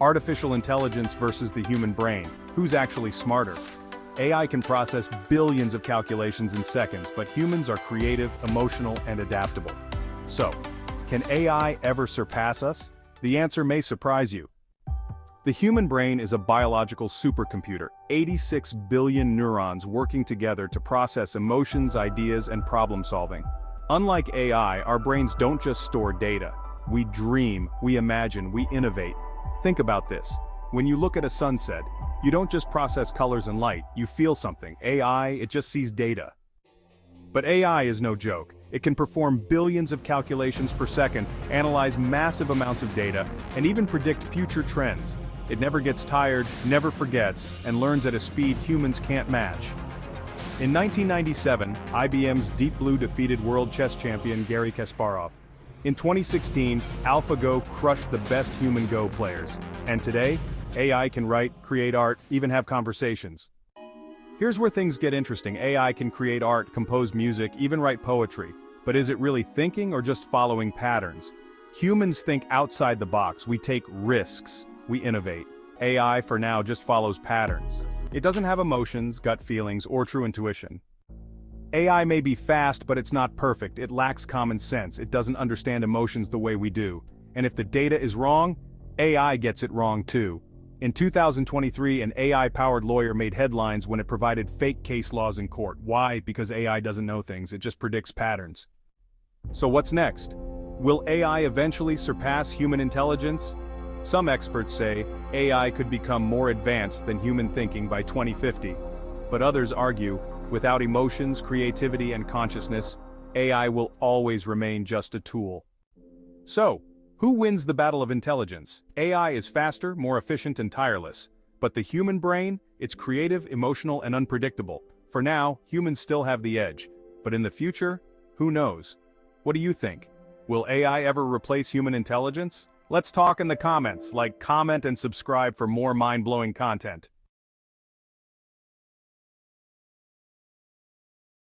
Artificial intelligence versus the human brain. Who's actually smarter? AI can process billions of calculations in seconds, but humans are creative, emotional, and adaptable. So, can AI ever surpass us? The answer may surprise you. The human brain is a biological supercomputer, 86 billion neurons working together to process emotions, ideas, and problem-solving. Unlike AI, our brains don't just store data. We dream, we imagine, we innovate. Think about this. When you look at a sunset, you don't just process colors and light, you feel something. AI, it just sees data. But AI is no joke. It can perform billions of calculations per second, analyze massive amounts of data, and even predict future trends. It never gets tired, never forgets, and learns at a speed humans can't match. In 1997, IBM's Deep Blue defeated world chess champion Garry Kasparov. In 2016, AlphaGo crushed the best human Go players. And today, AI can write, create art, even have conversations. Here's where things get interesting. AI can create art, compose music, even write poetry. But is it really thinking or just following patterns? Humans think outside the box. We take risks. We innovate. AI, for now, just follows patterns. It doesn't have emotions, gut feelings, or true intuition. AI may be fast, but it's not perfect. It lacks common sense. It doesn't understand emotions the way we do. And if the data is wrong, AI gets it wrong too. In 2023, an AI-powered lawyer made headlines when it provided fake case laws in court. Why? Because AI doesn't know things, it just predicts patterns. So what's next? Will AI eventually surpass human intelligence? Some experts say AI could become more advanced than human thinking by 2050. But others argue, without emotions, creativity, and consciousness, AI will always remain just a tool. So, who wins the battle of intelligence? AI is faster, more efficient, and tireless. But the human brain? It's creative, emotional, and unpredictable. For now, humans still have the edge. But in the future, who knows? What do you think? Will AI ever replace human intelligence? Let's talk in the comments. Comment and subscribe for more mind-blowing content.